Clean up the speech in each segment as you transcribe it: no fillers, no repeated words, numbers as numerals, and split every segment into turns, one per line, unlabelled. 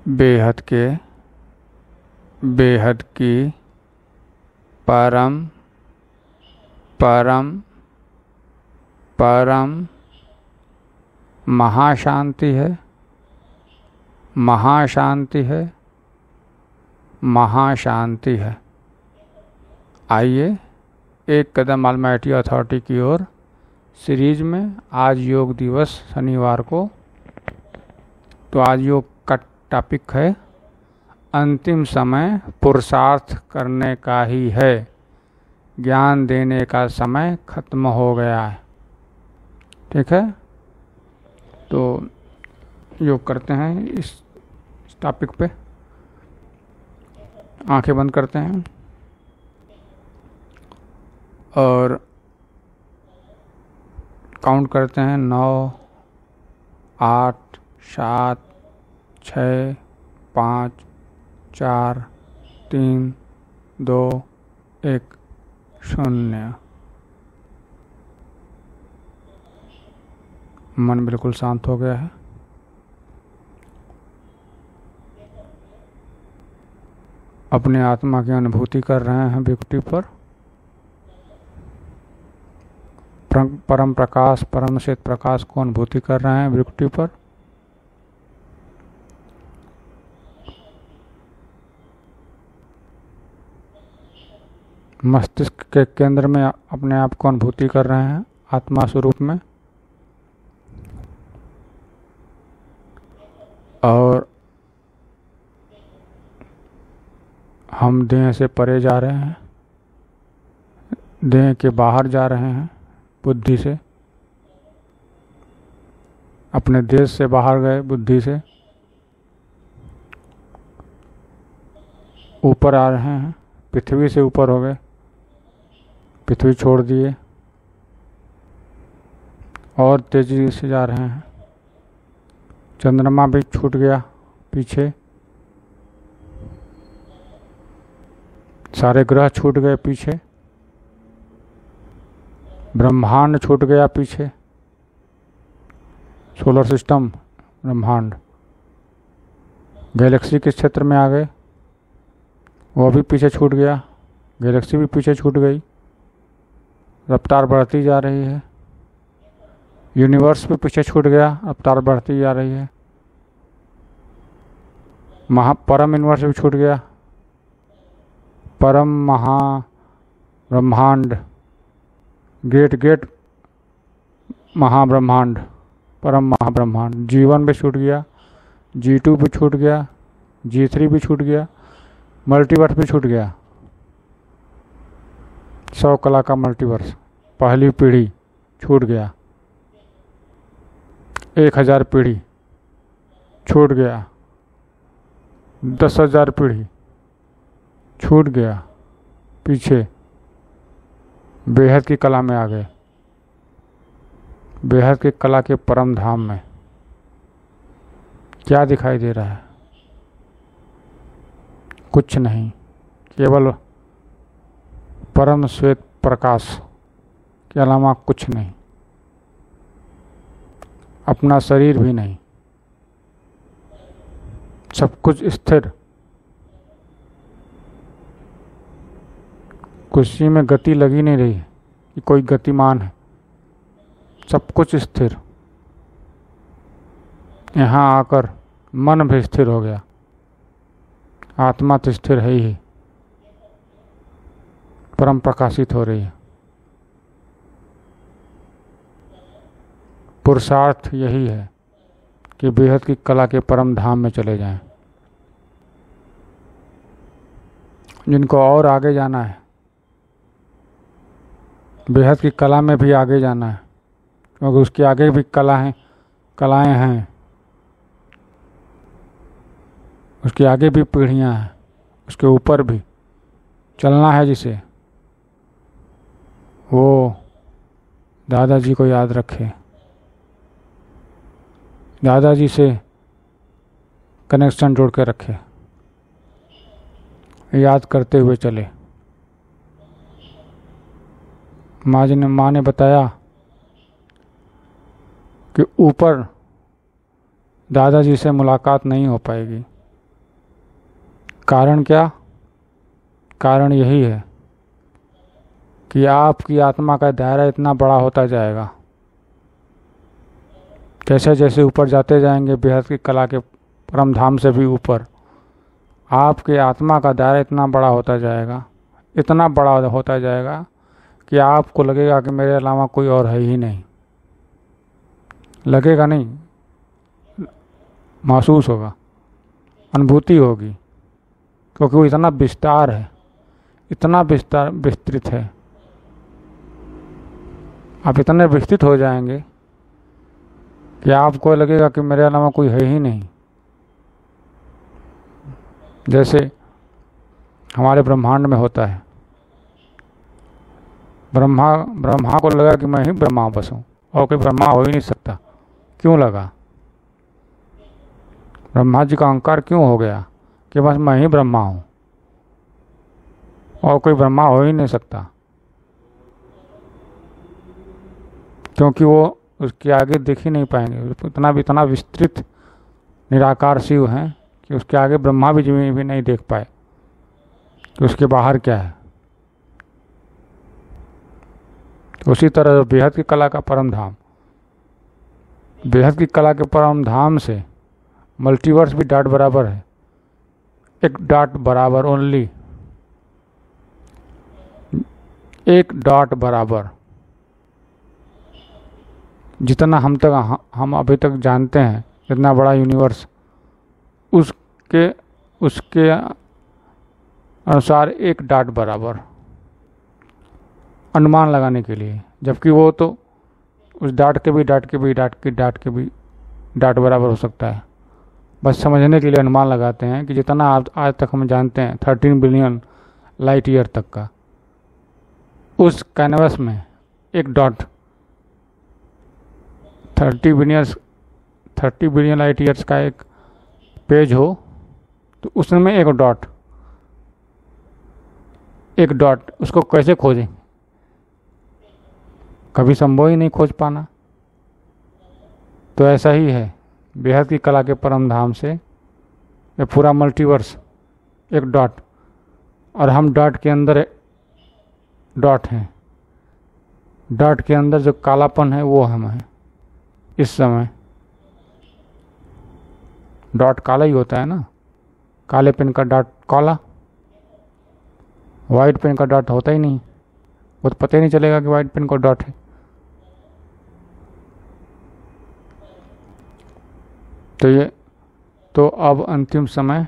बेहद के, बेहद की परम परम परम महाशांति है, महाशांति है, महाशांति है। आइए एक कदम ऑलमाइटी अथॉरिटी की ओर सीरीज में। आज योग दिवस शनिवार को, तो आज योग का टॉपिक है अंतिम समय पुरुषार्थ करने का ही है, ज्ञान देने का समय खत्म हो गया है। ठीक है, तो योग करते हैं इस टॉपिक पे। आंखें बंद करते हैं और काउंट करते हैं 9, 8, 7, 6, 5, 4, 3, 2, 1, 0। मन बिल्कुल शांत हो गया है। अपने आत्मा की अनुभूति कर रहे हैं व्यक्ति पर। परम प्रकाश, परम श्वेत प्रकाश को अनुभूति कर रहे हैं व्यक्ति पर। मस्तिष्क के केंद्र में अपने आप को अनुभूति कर रहे हैं आत्मा स्वरूप में। और हम देह से परे जा रहे हैं, देह के बाहर जा रहे हैं बुद्धि से। अपने देश से बाहर गए बुद्धि से, ऊपर आ रहे हैं, पृथ्वी से ऊपर हो गए, पृथ्वी छोड़ दिए और तेजी से जा रहे हैं। चंद्रमा भी छूट गया पीछे, सारे ग्रह छूट गए पीछे, ब्रह्मांड छूट गया पीछे, सोलर सिस्टम, ब्रह्मांड, गैलेक्सी के क्षेत्र में आ गए, वो भी पीछे छूट गया, गैलेक्सी भी पीछे छूट गई। रफ्तार बढ़ती जा रही है। यूनिवर्स भी पीछे छूट गया, रफ्तार बढ़ती जा रही है। परम यूनिवर्स भी छूट गया, परम महा ब्रह्मांड, ग्रेट महाब्रह्मांड, परम महाब्रह्मांड। जीवन भी छूट गया, G2 भी छूट गया, G3 भी छूट गया, मल्टीवर्स भी छूट गया। 100 कला का मल्टीवर्स, पहली पीढ़ी छूट गया, 1000 पीढ़ी छूट गया, 10,000 पीढ़ी छूट गया पीछे। बेहद की कला में आ गए, बेहद की कला के परम धाम में। क्या दिखाई दे रहा है? कुछ नहीं, केवल परम श्वेत प्रकाश के अलावा कुछ नहीं। अपना शरीर भी नहीं, सब कुछ स्थिर। कुर्सी में गति लगी नहीं रही कि कोई गतिमान है, सब कुछ स्थिर। यहाँ आकर मन भी स्थिर हो गया। आत्मा तो स्थिर है ही, परम प्रकाशित हो रही है। पुरुषार्थ यही है कि बेहद की कला के परम धाम में चले जाएं। जिनको और आगे जाना है, बेहद की कला में भी आगे जाना है, क्योंकि उसके आगे भी कलाएं हैं, उसके आगे भी पीढ़ियां हैं, उसके ऊपर भी चलना है। जिसे वो दादाजी को याद रखे, दादाजी से कनेक्शन जोड़ के रखे, याद करते हुए चले। माँ ने बताया कि ऊपर दादाजी से मुलाकात नहीं हो पाएगी, कारण क्या? कारण यही है कि आपकी आत्मा का दायरा इतना बड़ा होता जाएगा, जैसे जैसे ऊपर जाते जाएंगे बेहद की कला के परम धाम से भी ऊपर, आपके आत्मा का दायरा इतना बड़ा होता जाएगा, इतना बड़ा होता जाएगा कि आपको लगेगा कि मेरे अलावा कोई और है ही नहीं। लगेगा नहीं, महसूस होगा, अनुभूति होगी, क्योंकि वो इतना विस्तार है, इतना विस्तृत है। आप इतने विस्तृत हो जाएंगे कि आपको लगेगा कि मेरे अलावा कोई है ही नहीं। जैसे हमारे ब्रह्मांड में होता है, ब्रह्मा को लगा कि मैं ही ब्रह्मा बस हूँ और कोई ब्रह्मा हो ही नहीं सकता। क्यों लगा? ब्रह्मा जी का अहंकार क्यों हो गया कि बस मैं ही ब्रह्मा हूँ और कोई ब्रह्मा हो ही नहीं सकता? क्योंकि वो उसके आगे देख ही नहीं पाएंगे। इतना विस्तृत निराकार शिव हैं कि उसके आगे ब्रह्मा भी नहीं देख पाए कि उसके बाहर क्या है। उसी तरह बेहद की कला का परम धाम, बेहद की कला के परम धाम से मल्टीवर्स भी डॉट बराबर है, एक डॉट बराबर, ओनली एक डॉट बराबर। जितना हम अभी तक जानते हैं, इतना बड़ा यूनिवर्स, उसके अनुसार एक डॉट बराबर, अनुमान लगाने के लिए। जबकि वो तो उस डॉट के भी डॉट बराबर हो सकता है। बस समझने के लिए अनुमान लगाते हैं कि जितना आज तक हम जानते हैं 13 बिलियन लाइट ईयर तक का, उस कैनवस में एक डॉट 30 बिलियन लाइट ईयर्स का एक पेज हो तो उसमें एक डॉट उसको कैसे खोजें? कभी संभव ही नहीं खोज पाना। तो ऐसा ही है बेहद की कला के परम धाम से ये पूरा मल्टीवर्स एक डॉट, और हम डॉट के अंदर डॉट हैं। डॉट के अंदर जो कालापन है वो हम हैं इस समय। डॉट काला ही होता है ना, काले पेन का डॉट काला, वाइट पेन का डॉट होता ही नहीं, वो तो पता ही नहीं चलेगा कि वाइट पेन का डॉट है। तो अब अंतिम समय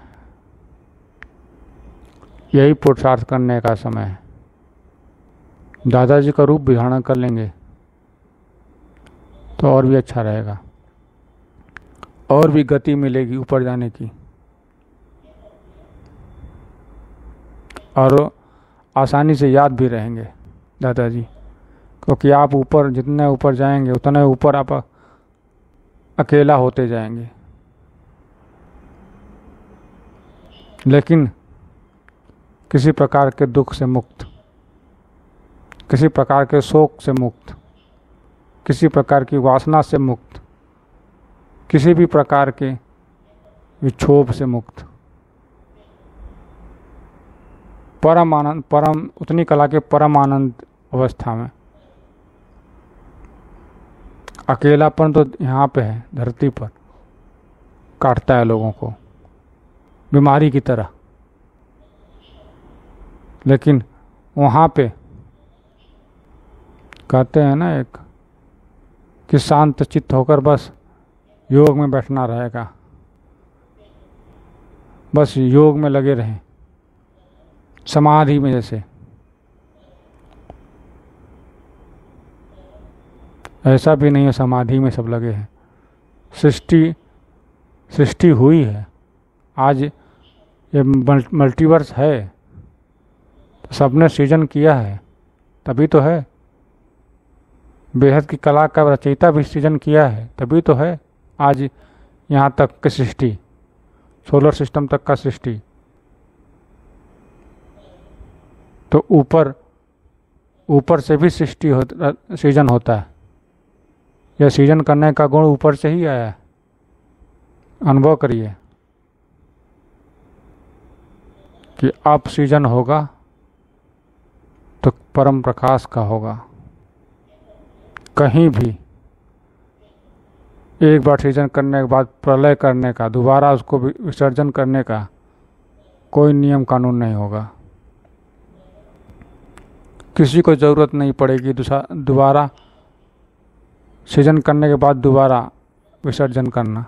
यही पुरुषार्थ करने का समय है। दादाजी का रूप भी धारण कर लेंगे तो और भी अच्छा रहेगा, और भी गति मिलेगी ऊपर जाने की, और आसानी से याद भी रहेंगे दादाजी। क्योंकि आप ऊपर जितने ऊपर जाएंगे उतने ऊपर आप अकेला होते जाएंगे, लेकिन किसी प्रकार के दुख से मुक्त, किसी प्रकार के शोक से मुक्त, किसी प्रकार की वासना से मुक्त, किसी भी प्रकार के विक्षोभ से मुक्त, परम आनंद, परम उतनी कला के परम आनंद अवस्था में। अकेलापन तो यहाँ पे है, धरती पर काटता है लोगों को बीमारी की तरह, लेकिन वहाँ पे कहते हैं ना एक कि शांत चित्त होकर बस योग में बैठना रहेगा, बस योग में लगे रहें, समाधि में। जैसे ऐसा भी नहीं है समाधि में सब लगे हैं। सृष्टि हुई है, आज ये मल्टीवर्स है, तो सबने सृजन किया है तभी तो है। बेहद की कला का रचयिता भी सृजन किया है तभी तो है आज यहाँ तक की सृष्टि, सोलर सिस्टम तक का सृष्टि। तो ऊपर से भी सृजन होता है। यह सृजन करने का गुण ऊपर से ही आया है, अनुभव करिए। कि अब सृजन होगा तो परम प्रकाश का होगा। कहीं भी एक बार सृजन करने के बाद प्रलय करने का, दोबारा उसको विसर्जन करने का कोई नियम कानून नहीं होगा। किसी को ज़रूरत नहीं पड़ेगी दोबारा सृजन करने के बाद दोबारा विसर्जन करना।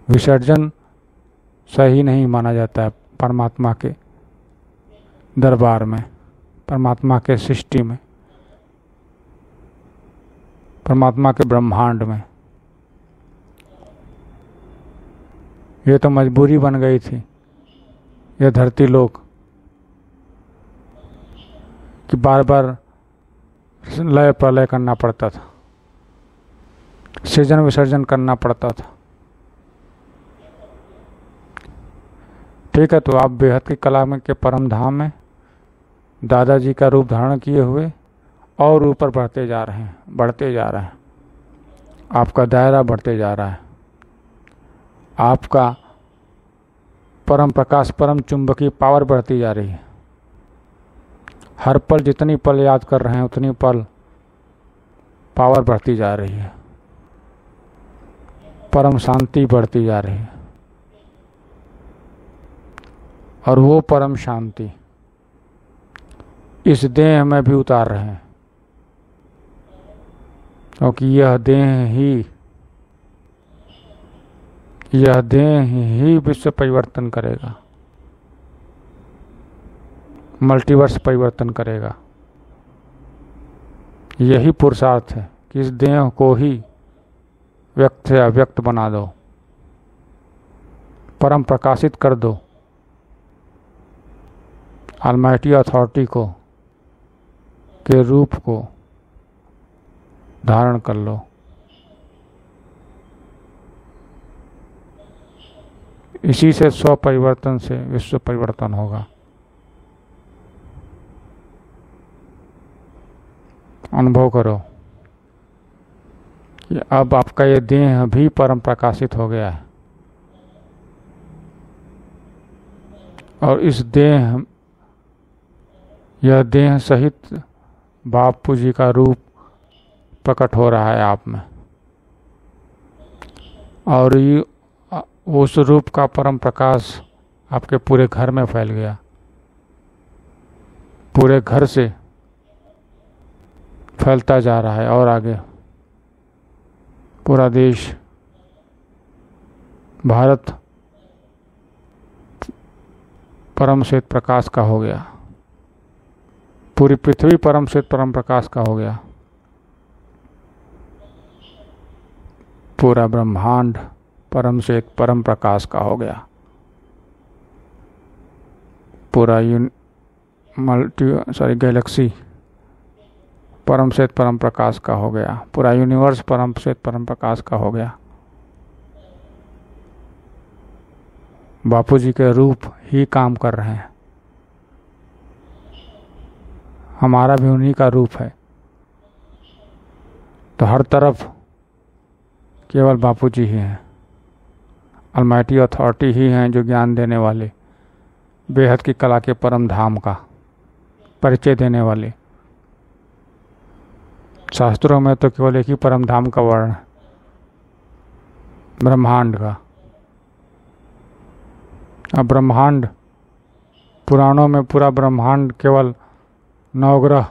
विसर्जन सही नहीं माना जाता है परमात्मा के दरबार में, परमात्मा के सृष्टि में, परमात्मा के ब्रह्मांड में। ये तो मजबूरी बन गई थी यह धरती लोक कि बार बार लय प्रलय करना पड़ता था, सृजन विसर्जन करना पड़ता था। ठीक है, तो आप बेहद की कला में के परम धाम में दादाजी का रूप धारण किए हुए और ऊपर बढ़ते जा रहे हैं, बढ़ते जा रहे हैं। आपका दायरा बढ़ते जा रहा है। आपका परम प्रकाश, परम चुंबकीय पावर बढ़ती जा रही है। हर पल जितनी पल याद कर रहे हैं उतनी पल पावर बढ़ती जा रही है। परम शांति बढ़ती जा रही है। और वो परम शांति इस देह में भी उतार रहे हैं, क्योंकि यह देह ही विश्व परिवर्तन करेगा, मल्टीवर्स परिवर्तन करेगा। यही पुरुषार्थ है कि इस देह को ही व्यक्त से अव्यक्त बना दो, परम प्रकाशित कर दो, ऑलमाइटी अथॉरिटी को के रूप को धारण कर लो। इसी से स्व परिवर्तन से विश्व परिवर्तन होगा। अनुभव करो कि अब आपका ये देह भी परम प्रकाशित हो गया है और यह देह सहित बापू जी का रूप प्रकट हो रहा है आप में, और ये उस रूप का परम प्रकाश आपके पूरे घर में फैल गया। पूरे घर से फैलता जा रहा है और आगे पूरा देश, भारत परम श्वेत प्रकाश का हो गया। पूरी पृथ्वी परम श्वेत परम प्रकाश का हो गया। पूरा ब्रह्मांड परम श्वेत परम प्रकाश का हो गया। पूरा गैलेक्सी परम श्वेत परम प्रकाश का हो गया। पूरा यूनिवर्स परम श्वेत परम प्रकाश का हो गया। बापू जी के रूप ही काम कर रहे हैं। हमारा भी उन्हीं का रूप है। तो हर तरफ केवल बापू जी ही हैं, ऑलमाइटी अथॉरिटी ही हैं जो ज्ञान देने वाले, बेहद की कला के परम धाम का परिचय देने वाले। शास्त्रों में तो केवल एक ही परम धाम का वर्णन है, ब्रह्मांड का। अब ब्रह्मांड, पुराणों में पूरा ब्रह्मांड केवल नवग्रह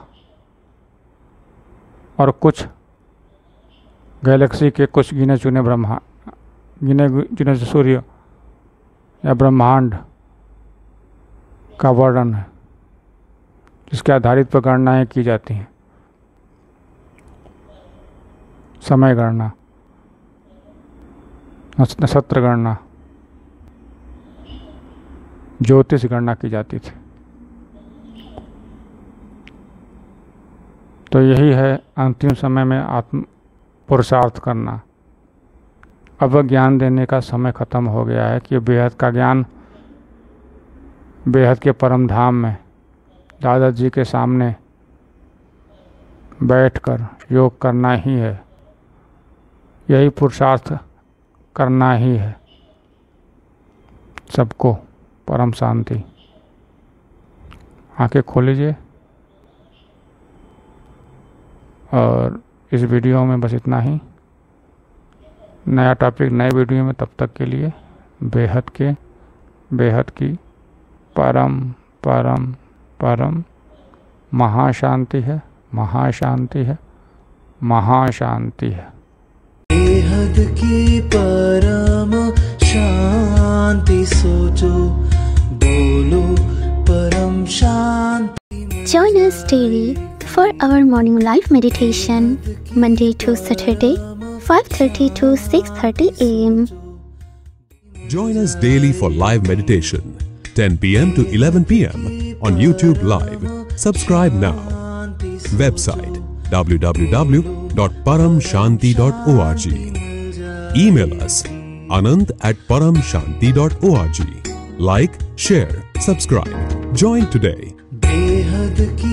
और कुछ गैलेक्सी के कुछ गिने चुने सूर्य या ब्रह्मांड का वर्णन है, जिसके आधारित पर गणनाएं की जाती हैं। समय गणना, नक्षत्र गणना, ज्योतिष गणना की जाती थी। तो यही है अंतिम समय में आत्म पुरुषार्थ करना। अब ज्ञान देने का समय खत्म हो गया है कि बेहद का ज्ञान बेहद के परम धाम में दादाजी के सामने बैठकर योग करना ही है। यही पुरुषार्थ करना ही है सबको परम शांति। आंखें खोल लीजिए और इस वीडियो में बस इतना ही। नया टॉपिक नए वीडियो में, तब तक के लिए बेहद की परम परम परम महाशांति है, महाशांति है, महाशांति है।
बेहद की परम शांति सोचो, बोलो परम शांति।
Join us daily for our morning live meditation, Monday to Saturday, 5:30 to 6:30 a.m.
Join us daily for live meditation, 10 p.m. to 11 p.m. on YouTube Live. Subscribe now. Website www.paramshanti.org. Email us anant@paramshanti.org. Like, share, subscribe. Join today.
बेहद की